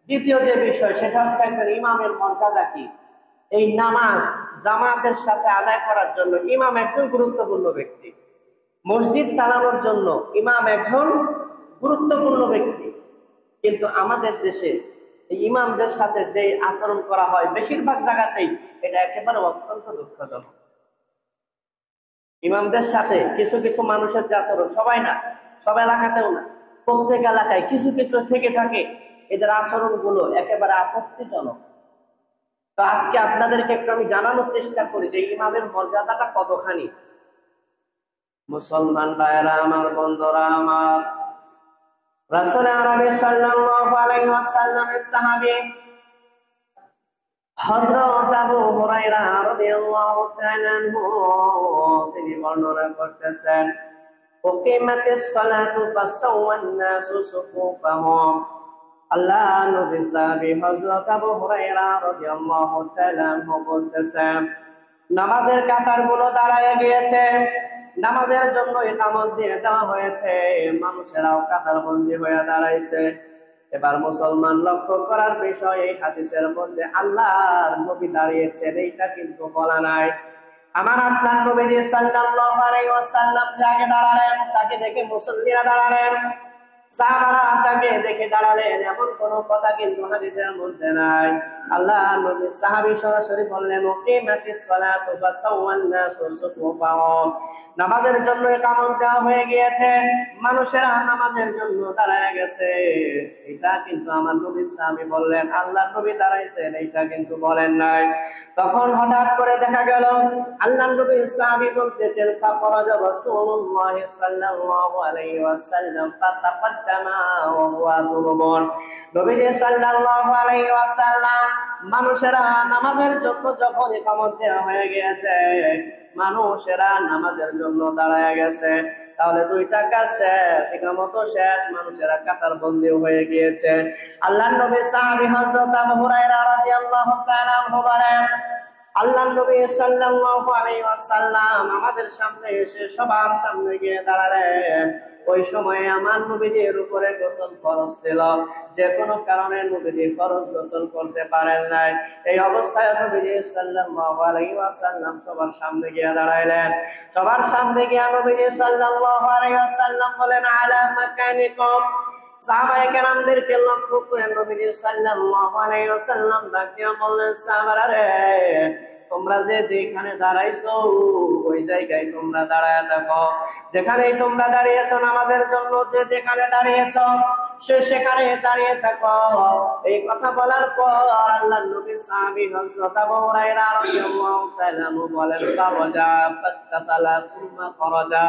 দ্বিতীয় যে বিষয় সেটা হচ্ছে একজন ইমামের মর্যাদা কি। এই নামাজ জামাতের সাথে আদায় করার জন্য ইমাম একজন গুরুত্বপূর্ণ ব্যক্তি, মসজিদ চালানোর জন্য ইমাম একজন গুরুত্বপূর্ণ ব্যক্তি। কিন্তু আমাদের দেশে এই ইমামদের সাথে যে আচরণ করা হয় বেশিরভাগ জায়গাতেই এটা একেবারে অত্যন্ত দুঃখজনক। ইমামদের সাথে কিছু কিছু মানুষের যে আচরণ, সবাই না, সব এলাকাতেও না, প্রত্যেক এলাকায় কিছু কিছু থেকে থাকে, এদের আচরণ গুলো একেবারে আপত্তিজনক। তো আজকে আপনাদেরকে একটু আমি জানানোর চেষ্টা করি যে ইমামের মর্যাদাটা কতখানি। মুসলমান ভাইয়েরা আমার, বন্ধুরা আমার, রাসূল আরবি সাল্লাল্লাহু আলাইহি ওয়াসাল্লামের সাহাবী হযরত আবু হুরায়রা রাদিয়াল্লাহু তাআলা আনহু তিনি বর্ণনা করতেছেন, উকিমাতিস সালাতু ফাসাওয়ান নাসু সুফুফাহুম। আল্লাহ নবী সাহাবী হযরত আবু হুরায়রা রাদিয়াল্লাহু তাআলা আনহু বলতেছেন, নামাজের কাতারগুলো দাঁড়ায় গিয়েছে, নামাজের জন্য ইকামত দিয়ে দেওয়া হয়েছে, মানুষেরাও কাতারবন্দী হয়ে দাঁড়াইছে। এবার মুসলমান লক্ষ্য করার বিষয়, এই হাদিসের মধ্যে আল্লাহর নবী দাঁড়িয়েছেন এইটা কিন্তু বলা নাই। আমার আপনার নবীজি সাল্লাল্লাহু আলাইহি ওয়াসাল্লাম যাকে দাঁড়ালেন তাকে দেখে মুসল্লিরা দাঁড়ালেন, সাহাবারা তাকে দেখে দাঁড়ালেন, এমন কোন কথা কিন্তু হাদিসের মধ্যে নাই। আল্লাহ নবী সাহাবী সরাসরি বললেন, উকিমাতিস সালাতু ফাসাওয়ান নাসু সুফুফাহুম। নামাজের জন্য ইকামত দেওয়া হয়ে গিয়েছে, মানুষেরা নামাজের জন্য দাঁড়ায় গেছে। এটা কিন্তু আমার নবী সাহাবী বললেন, আল্লাহ নবী দাঁড়াইছেন এইটা কিন্তু বলেন নাই। তখন হঠাৎ করে দেখা গেল আল্লাহ নবী সাহাবী বলতেছেন, ফাখরাজা রাসূলুল্লাহ সাল্লাল্লাহু আলাইহি ওয়াসাল্লাম ফাতাকাদ্দামা ওয়া হুয়া যুনুবুন। নবীজি সাল্লাল্লাহু আলাইহি ওয়াসাল্লাম মানুষেরা নামাজের জন্য যখন ইকামত দেওয়া হয়ে গিয়েছে, মানুষেরা নামাজের জন্য দাঁড়ায় গেছে, তাহলে দুইটা কাজ শেষ, ইকামত শেষ, মানুষেরা কাতার বন্দী হয়ে গিয়েছে। আল্লাহর নবী সাহাবী হযরত আবু হুরায়রা রাদিয়াল্লাহু তাআলা আনহু বলেন, আল্লাহর নবী সাল্লাল্লাহু আলাইহি ওয়াসাল্লাম আমাদের সামনে এসে সবার সামনে গিয়ে দাঁড়ালেন। ওই সময়ে আমার নবীজির উপরে গোসল ফরজ ছিল, যে কোনো কারণে নবীজি ফরজ গোসল করতে পারেন নাই। এই অবস্থায় নবীজি সাল্লাল্লাহু আলাইহি ওয়াসাল্লাম সবার সামনে গিয়ে দাঁড়াইলেন। সবার সামনে গিয়ে নবীজি সাল্লাল্লাহু আলাইহি ওয়াসাল্লাম বলেন, আলা মাকানিকুম। সাহাবায়ে কেরামদেরকে লক্ষ্য করে নবীজি সাল্লাল্লাহু আলাইহি ওয়াসাল্লাম ডাক দিয়ে বললেন, সাহাবারা রে, তোমরা যে যেখানে দাঁড়াইছো ওই জায়গায় তোমরা দাঁড়ায় থাকো। যেখানেই তোমরা দাঁড়িয়েছো নামাজের জন্য, যে যেখানে দাঁড়িয়েছো সে সেখানে দাঁড়িয়ে থাকো। এই কথা বলার পর আল্লাহর নবী সাহাবী হযরত আবু হুরায়রা রাদিয়াল্লাহু তাআলা বলেন, ফারাজা ফাতাসালা সুম্মা ফারাজা।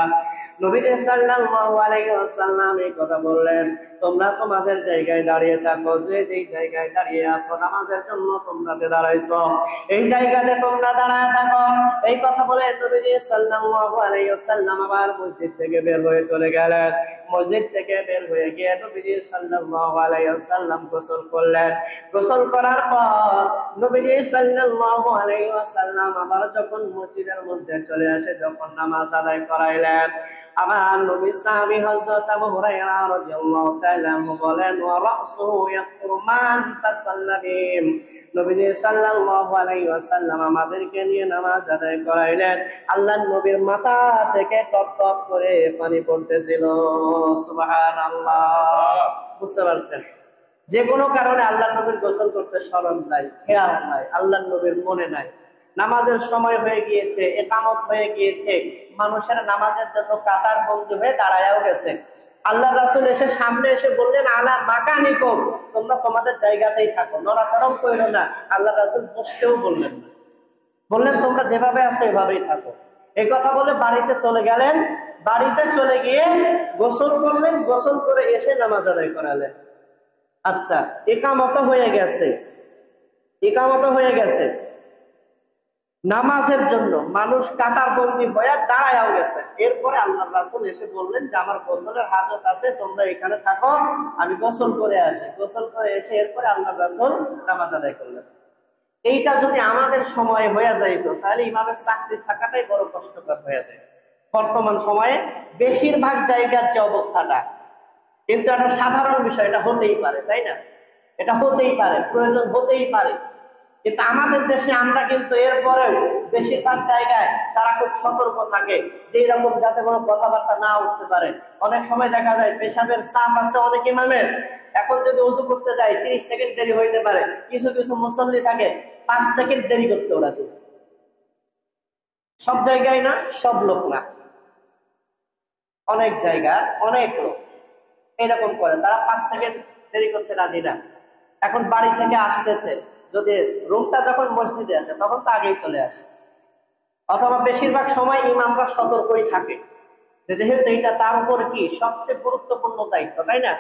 নবীজি সাল্লাল্লাহু আলাইহি ওয়াসাল্লাম এই কথা বললেন, তোমরা তোমাদের জায়গায় দাঁড়িয়ে থাকো, যে যেই জায়গায় দাঁড়িয়ে আছো নামাজের জন্য তোমরা যে দাঁড়াইছো এই জায়গাতে তোমরা দাঁড়ায় থাকো। এই কথা বলে নবীজি সাল্লাল্লাহু আলাইহি ওয়াসাল্লাম আবার মসজিদ থেকে বের হয়ে চলে গেলেন। মসজিদ থেকে বের হয়ে গিয়ে নবীজি সাল্লাল্লাহু আলাইহি ওয়াসাল্লাম গোসল করলেন। গোসল করার পর নবীজি সাল্লাল্লাহু আলাইহি ওয়াসাল্লাম আবার যখন মসজিদের মধ্যে চলে আসে, যখন নামাজ আদায় করাইলেন, আমার নবী সাহাবী হযরত আবু হুরায়রা রাদিয়াল্লাহু তাআলা বলেন, ওয়া রাসুহু ইয়াকুরমান ফাসাল্লাবিম। নবীজি সাল্লাল্লাহু আলাইহি ওয়াসাল্লাম আমাদেরকে নিয়ে নামাজ আদায় করাইলেন। আল্লাহর নবীর মাথা থেকে টপ টপ করে পানি পড়তেছিল। সুবহানাল্লাহ। বুঝতে পারছেন? যে কোনো কারণে আল্লাহর নবীর গোসল করতে স্মরণ নাই, খেয়াল নাই, আল্লাহর নবীর মনে নাই। নামাজের সময় হয়ে গিয়েছে, ইকামত হয়ে গিয়েছে, মানুষের নামাজের জন্য কাতার বন্দী হয়ে দাঁড়ায়ও গেছে। আল্লাহ রাসূল এসে সামনে এসে বললেন, আলা মাকানিকুম, তোমরা তোমাদের জায়গাতেই থাকো, নড়াচড়াও করো না। আল্লাহ রাসূল বসতেও বললেন না, বললেন তোমরা যেভাবে আছো এভাবেই থাকো। এই কথা বলে বাড়িতে চলে গেলেন। বাড়িতে চলে গিয়ে গোসল করলেন, গোসল করে এসে নামাজ আদায় করালেন। আচ্ছা, ইকামত হয়ে গেছে, ইকামত হয়ে গেছে, নামাজের জন্য মানুষ কাতার বন্দী হয়ে দাঁড়ায়ও গেছে। এরপরে আল্লাহ রাসূল এসে বললেন যে আমার গোসলের হাজত আছে, তোমরা এখানে থাকো, আমি গোসল করে আসি। গোসল করে এসে এরপরে আল্লাহ রাসূল নামাজ আদায় করলেন। এইটা যদি আমাদের সময় হয়ে যাইতো তাহলে ইমামের চাকরি থাকাটাই বড় কষ্টকর হয়ে যায়। বর্তমান সময়ে বেশিরভাগ জায়গার যে অবস্থাটা, কিন্তু একটা সাধারণ বিষয়, এটা হতেই পারে, তাই না? এটা হতেই পারে, প্রয়োজন হতেই পারে। কিন্তু আমাদের দেশে আমরা কিন্তু এরপরেও বেশিরভাগ জায়গায় তারা খুব সতর্ক থাকে যে এরকম যাতে কোনো কথাবার্তা না উঠতে পারে। অনেক সময় দেখা যায় পেশাবের চাপ আছে অনেক ইমামের, এখন যদি ওযু করতে যায় 30 সেকেন্ড দেরি হইতে পারে, কিছু কিছু মুসল্লি থাকে 5 সেকেন্ড দেরি করতে ওরা। সব জায়গায় না, সব লোক না, অনেক জায়গার অনেক লোক এরকম করে, তারা 5 সেকেন্ড দেরি করতে রাজি না। এখন বাড়ি থেকে আসতেছে, যদি রুমটা যখন মসজিদে আছে তখন তো আগেই চলে আসে, অথবা বেশিরভাগ সময় ইমামরা সতর্কই থাকে যেহেতু এটা তার উপর কি সবচেয়ে গুরুত্বপূর্ণ দায়িত্ব, তাই না?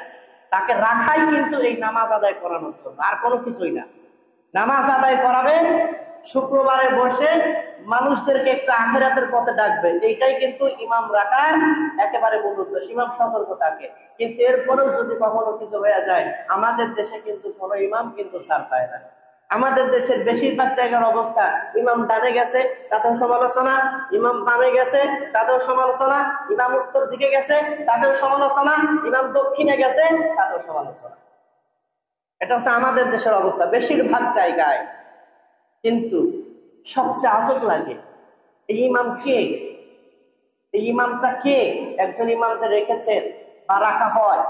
তাকে রাখাই কিন্তু এই নামাজ আদায় করানোর জন্য, আর কোনো কিছুই না। নামাজ আদায় করাবে, শুক্রবারে বসে মানুষদেরকে একটু আখিরাতের পথে ডাকবে, এইটাই কিন্তু ইমাম রাখার একেবারে মূল উদ্দেশ্য। ইমাম সতর্ক থাকে, কিন্তু এরপরেও যদি কখনো কিছু হয়ে যায়, আমাদের দেশে কিন্তু কোনো ইমাম কিন্তু ছাড় পায় না। আমাদের দেশের বেশিরভাগ জায়গার অবস্থা, ইমাম ডানে গেছে তাতেও সমালোচনা, ইমাম বামে গেছে তাতেও সমালোচনা, ইমাম উত্তর দিকে গেছে তাতেও সমালোচনা, ইমাম দক্ষিণে গেছে তাতেও সমালোচনা। এটা হচ্ছে আমাদের দেশের অবস্থা বেশিরভাগ জায়গায়। কিন্তু সবচেয়ে আজব লাগে, এই ইমাম কে? এই ইমামটা কে? একজন ইমাম যে রেখেছেন বা রাখা হয়,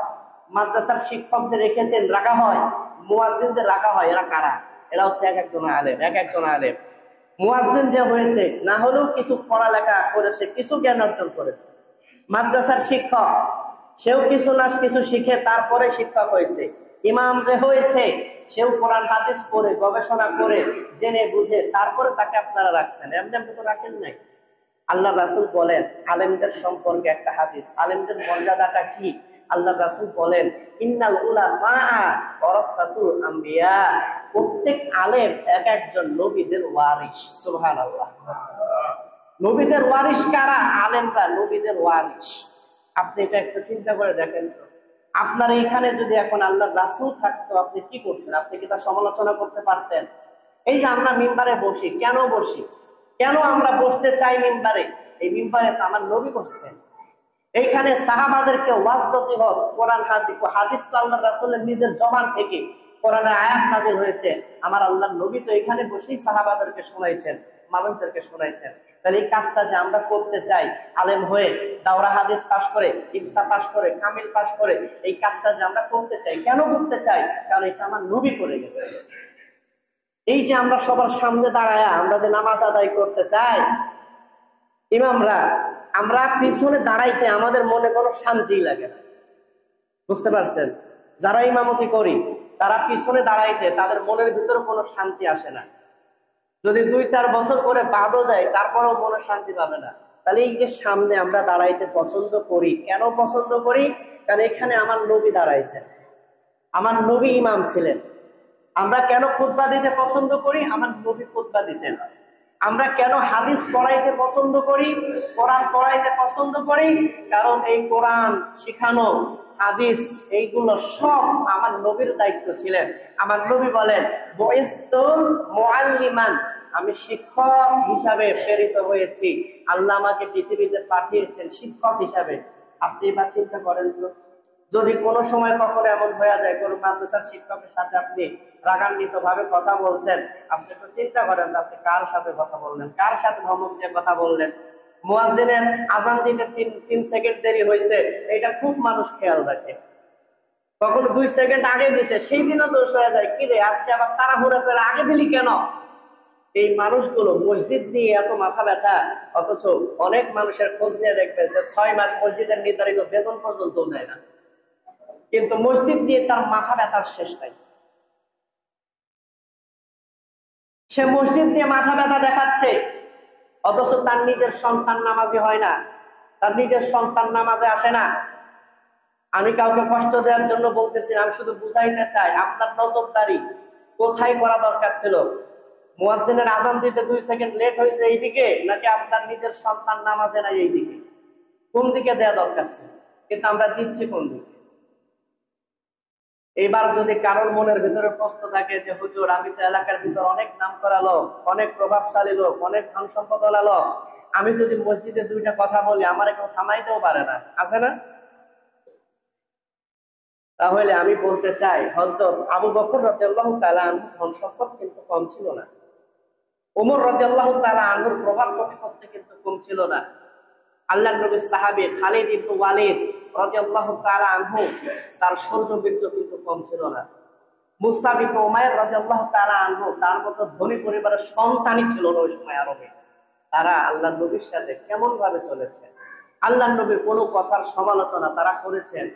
মাদ্রাসার শিক্ষক যে রেখেছেন রাখা হয়, মুয়াজ্জিনদের রাখা হয়, এরা কারা? এরা হচ্ছে এক একজন আলেম, এক একজন আলেম। মুয়াজ্জিন যে হয়েছে না হলেও কিছু পড়ালেখা করেছে, কিছু জ্ঞান অর্জন করেছে। মাদ্রাসার শিক্ষক, সেও কিছু না কিছু শিখে তারপরে শিক্ষক হয়েছে। ইমাম যে হয়েছে, সেও কোরআন হাদিস পড়ে গবেষণা করে জেনে বুঝে তারপরে তাকে আপনারা রাখছেন, এমনি আপনি তো রাখেন নাই। আল্লাহ রাসূল বলেন আলেমদের সম্পর্কে একটা হাদিস, আলেমদের মর্যাদাটা কি? আল্লাহ রাসূল বলেন ইন্নাল উলামা ওয়ারাসাতুল আম্বিয়া, প্রত্যেক আলেম এক একজন নবীদের ওয়ারিস। সুবহানাল্লাহ। নবীদের ওয়ারিস কারা? আলেমরা নবীদের ওয়ারিস। আপনি এটা একটু চিন্তা করে দেখেন তো, আপনার এইখানে যদি এখন আল্লাহ রাসূল থাকতো আপনি কি করতেন? আপনি কি তার সমালোচনা করতে পারতেন? এই যে আমরা মিম্বারে বসি, কেন বসি? কেন আমরা বসতে চাই মিম্বারে? এই মিম্বারে তো আমার নবী বসছেন। এইখানে সাহাবাদেরকে ওয়াজ নসিহত, কোরআন হাদিস তো আল্লাহ রাসূলের নিজের জবান থেকে কোরআনের আয়াত নাযিল হয়েছে, আমার আল্লাহর নবী তো এখানে বসেই সাহাবাদেরকে শোনাইছেন, মানুষদেরকে শোনাইছেন। তাহলে এই কাজটা যে আমরা করতে চাই, আলেম হয়ে দাওরা হাদিস পাশ করে, ইফতা পাশ করে, কামিল পাশ করে, এই কাজটা যে আমরা করতে চাই, কেন করতে চাই? কারণ এটা আমার নবী করে গেছে। এই যে আমরা সবার সামনে দাঁড়ায় আমরা যে নামাজ আদায় করতে চাই, ইমামরা আমরা পিছনে দাঁড়াইতে আমাদের মনে কোনো শান্তি লাগে না, বুঝতে পারছেন? যারা ইমামতি করি তারা পিছনে দাঁড়াইতে তাদের মনের ভিতরে কোনো শান্তি আসে না। যদি 2-4 বছর করে বাদও দেয় তারপরেও মনে শান্তি পাবে না। তাহলে এই যে সামনে আমরা দাঁড়াইতে পছন্দ করি, কেন পছন্দ করি? কারণ এখানে আমার নবী দাঁড়াইছেন, আমার নবী ইমাম ছিলেন। আমরা কেন খুতবা দিতে পছন্দ করি? আমার নবী খুতবা দিতেন। আমরা কেন হাদিস পড়াইতে পছন্দ করি, কোরআন পড়াইতে পছন্দ করি? কারণ এই কোরআন শিখানো, হাদিস, এইগুলো সব আমার নবীর দায়িত্ব ছিলেন। আমার নবী বলেন বুইসতু মুআল্লিমান, আমি শিক্ষক হিসাবে প্রেরিত হয়েছি, আল্লাহ আমাকে পৃথিবীতে পাঠিয়েছেন শিক্ষক হিসাবে। আপনি এবার চিন্তা করেন তো, যদি কোনো সময় কখনো এমন হয়ে যায় কোনো মাদ্রাসার শিক্ষকের সাথে আপনি রাগান্বিত ভাবে কথা বলছেন, আপনি একটু চিন্তা করেন আপনি কার সাথে কথা বললেন, কার সাথে ধমক দিয়ে কথা বললেন। মুয়াজ্জিনের আযান দিতে 3 সেকেন্ড দেরি হয়েছে, এটা খুব মানুষ খেয়াল রাখে। কখনো 2 সেকেন্ড আগে দিছে, সেই দিনও দোষ হয়ে যায়, কি রে আজকে আবার তাড়াহুড়া করে আগে দিলি কেন? এই মানুষগুলো মসজিদ নিয়ে এত মাথা ব্যথা, অথচ অনেক মানুষের খোঁজ নিয়ে দেখবেন যে 6 মাস মসজিদের নির্ধারিত বেতন পর্যন্ত দেয় না, কিন্তু মসজিদ দিয়ে তার মাথা ব্যথার শেষ নাই। সে মসজিদ দিয়ে মাথা ব্যথা দেখাচ্ছে, অথচ তার নিজের সন্তান নামাজি হয় না, তার নিজের সন্তান নামাজে আসে না। আমি কাউকে কষ্ট দেওয়ার জন্য বলতেছি না, আমি শুধু বুঝাইতে চাই আপনার নজরদারি কোথায় করা দরকার ছিল। মুয়াজ্জিনের আযান দিতে 2 সেকেন্ড লেট হয়েছে এইদিকে, নাকি আপনার নিজের সন্তান নামাজে নাই এইদিকে? কোন দিকে দেওয়া দরকার ছিল? কিন্তু আমরা দিচ্ছি কোন দিকে? এইবার যদি কারোর মনের ভিতরে প্রশ্ন থাকে যে হুজুর আমি তো এলাকার ভিতর অনেক নাম করা লোক, অনেক প্রভাবশালী লোক, অনেক ধন সম্পদওয়ালা লোক, আমি যদি মসজিদে 2টা কথা বলি আমার কেউ থামাইতেও পারে না, আছে না? তাহলে আমি বলতে চাই হযরত আবু বকর রাদিয়াল্লাহু তাআলা আনহু ধন সম্পদ কিন্তু কম ছিল না, ওমর রাদিয়াল্লাহু তাআলা আনহুর প্রভাব প্রতিপত্তি কিন্তু কম ছিল না, আল্লাহর নবীর সাহাবী খালিদ ইবনে ওয়ালিদ রাদিয়াল্লাহু তাআলা আনহু তার শৌর্যবীর্য কিন্তু কম ছিল না, মুসআব ইবনে উমাইর রাদিয়াল্লাহু তাআলা আনহু তার মতো ধনী পরিবারের সন্তানই ছিল না ওই সময় আরবে। তারা আল্লাহর নবীর সাথে কেমন ভাবে চলেছে, আল্লাহর নবীর কোন কথার সমালোচনা তারা করেছেন,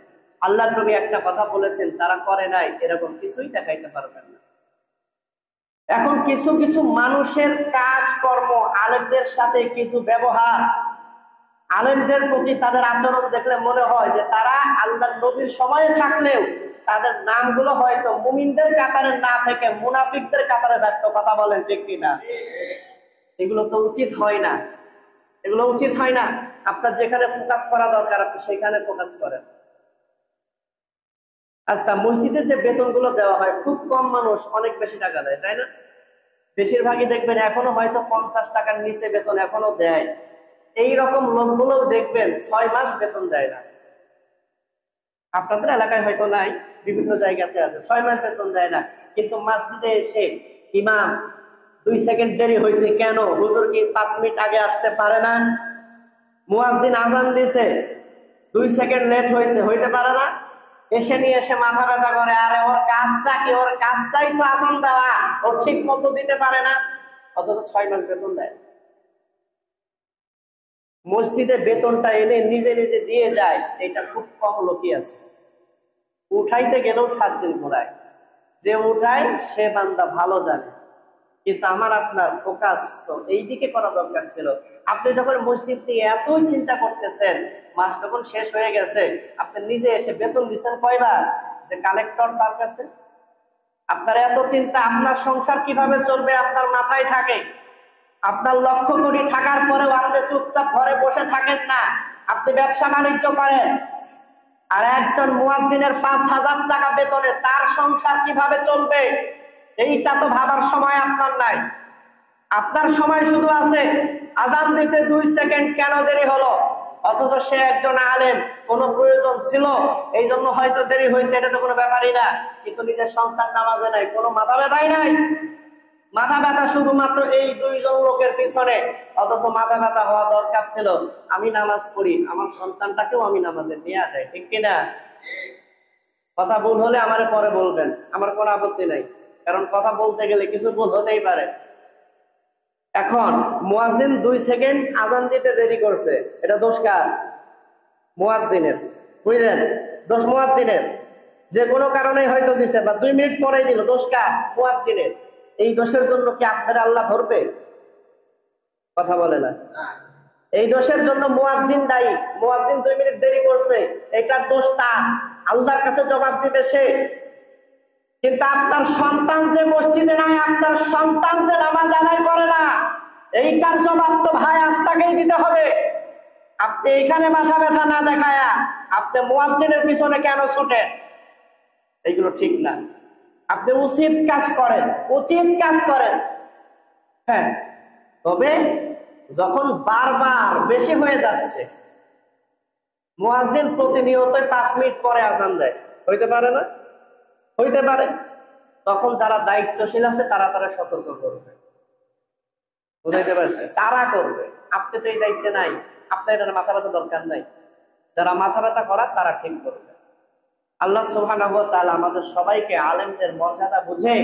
আল্লাহর নবী একটা কথা বলেছেন তারা করে নাই, এরকম কিছুই দেখাইতে পারবেন না। এখন কিছু কিছু মানুষের কাজ কর্ম, আলেমদের সাথে কিছু ব্যবহার, আলেমদের প্রতি তাদের আচরণ দেখলে মনে হয় যে তারা আল্লাহর নবীর সময়ে থাকলেও তাদের নামগুলো হয়তো মুমিনদের কাতারে না থেকে মুনাফিকদের কাতারে থাকতো। কথা বলেন ঠিক কিনা? এগুলো তো উচিত হয় না, এগুলো উচিত হয় না। আপনার যেখানে ফোকাস করা দরকার আপনি সেখানে ফোকাস করেন। আচ্ছা, মসজিদের যে বেতনগুলো দেওয়া হয়, খুব কম মানুষ অনেক বেশি টাকা দেয়, তাই না? বেশিরভাগই দেখবেন এখনো হয়তো 50 টাকার নিচে বেতন এখনো দেয়। এইরকম লোকগুলো দেখবেন 6 মাস বেতন দেয় না। আপনাদের এলাকায় হয়তো নাই, বিভিন্ন জায়গাতে আছে, 6 মাস বেতন দেয় না। কিন্তু মসজিদে এসে ইমাম 2 সেকেন্ড দেরি হয়েছে কেন, হুজুর কি 5 মিনিট আগে আসতে পারে না? মুয়াজ্জিন আজান দিছে 2 সেকেন্ড লেট হয়েছে, হইতে পারে না? এসে নিয়ে এসে মাথা ব্যথা করে, আরে ওর কাজটা কি, ওর কাজটাই তো আজান দেওয়া, ও ঠিক মতো দিতে পারে না, অথচ 6 মাস বেতন দেয়। মসজিদে বেতনটা এনে নিজে নিজে দিয়ে যায়, এটা খুব কম লোকই আছে। উঠাইতে গেলেও 7 দিন ঘোরায়, যে উঠায় সে বান্দা ভালো জানে। কিন্তু আমার আপনার ফোকাস তো এই দিকে করা দরকার ছিল। আপনি যখন মসজিদ নিয়ে এতই চিন্তা করতেছেন, মাস যখন শেষ হয়ে গেছে, আপনি নিজে এসে বেতন দিচ্ছেন কয়বার? যে কালেক্টর তার কাছে। আপনার এত চিন্তা, আপনার সংসার কিভাবে চলবে আপনার মাথায় থাকে। আপনার লক্ষ্য কোটি থাকার পরেও আপনি চুপচাপ ঘরে বসে থাকেন না, আপনি ব্যবসা বাণিজ্য করেন। আর একজন মুয়াজ্জিনের 5,000 টাকা বেতনে তার সংসার কিভাবে চলবে, এইটা তো ভাবার সময় আপনার নাই। আপনার সময় শুধু আছে আজান দিতে 2 সেকেন্ড কেন দেরি হলো, অথচ সে একজন আলেম, কোনো প্রয়োজন ছিল এই জন্য হয়তো দেরি হয়েছে, এটা তো কোনো ব্যাপারই না। কিন্তু নিজের সন্তান নামাজে নাই, কোনো মাথা ব্যথাই নাই। মাথা ব্যথা শুধুমাত্র এই 2 জন লোকের পিছনে, অথচ মাথা ব্যথা হওয়া দরকার ছিল আমি নামাজ পড়ি, আমার সন্তানটাকেও আমি নামাজে নিয়ে যাই। ঠিক কিনা? কথা ভুল হলে আমারে পরে বলবেন, আমার কোনো আপত্তি নাই, কারণ কথা বলতে গেলে কিছু ভুল হতেই পারে। এখন মুয়াজ্জিন 2 সেকেন্ড আজান দিতে দেরি করছে, এটা দোষ কার? মুয়াজ্জিনের। বুঝলেন? দোষ মুয়াজ্জিনের। যে কোনো কারণে হয়তো দিছে, বা 2 মিনিট পরে দিল, দোষ কার? মুয়াজ্জিনের। এই দোষের জন্য কি আপনারা আল্লাহ ধরবে? কথা বলে না। এই দোষের জন্য মুয়াজ্জিন দায়ী। মুয়াজ্জিন 2 মিনিট দেরি করছে, এটার দোষ তার, আল্লাহর কাছে জবাব দিবে সে। কিন্তু আপনার সন্তান যে মসজিদে নাই, আপনার সন্তান যে নামাজ আদায় করে না, এইটার জবাব তো ভাই আপনাকেই দিতে হবে। আপনি এখানে মাথা ব্যথা না দেখায়া আপনি মুয়াজ্জিনের পিছনে কেন ছুটেন? এইগুলো ঠিক না। আপনি উচিত কাজ করেন, উচিত কাজ করেন। হ্যাঁ, তবে যখন বারবার বেশি হয়ে যাচ্ছে, মুয়াজ্জিন প্রতিনিয়ত 5 মিনিট পরে আজান দেয়, হইতে পারে না? হইতে পারে। তখন যারা দায়িত্বশীল আছে তারা তারা সতর্ক করবে, বুঝাইতে পারছে? তারা করবে। আপনি তো এই দায়িত্বে নাই, আপনার এটা মাথা ব্যথা দরকার নাই। যারা মাথা ব্যথা করার তারা ঠিক করবে। আল্লাহ সুবহানাহু ওয়া তাআলা আমাদের সবাইকে আলেমদের মর্যাদা বুঝে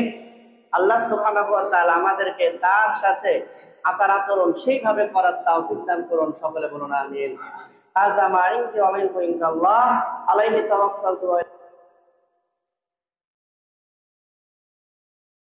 আল্লাহ সুবহানাহু ওয়া তাআলা আমাদেরকে তার সাথে আচার আচরণ সেইভাবে করার তৌফিক দান করুন। সকলে বলুন আমিন। হাযা মা ইনদি ওয়া মিনকুম ইনদাল্লাহ আলাইহি তাওয়াক্কালতু।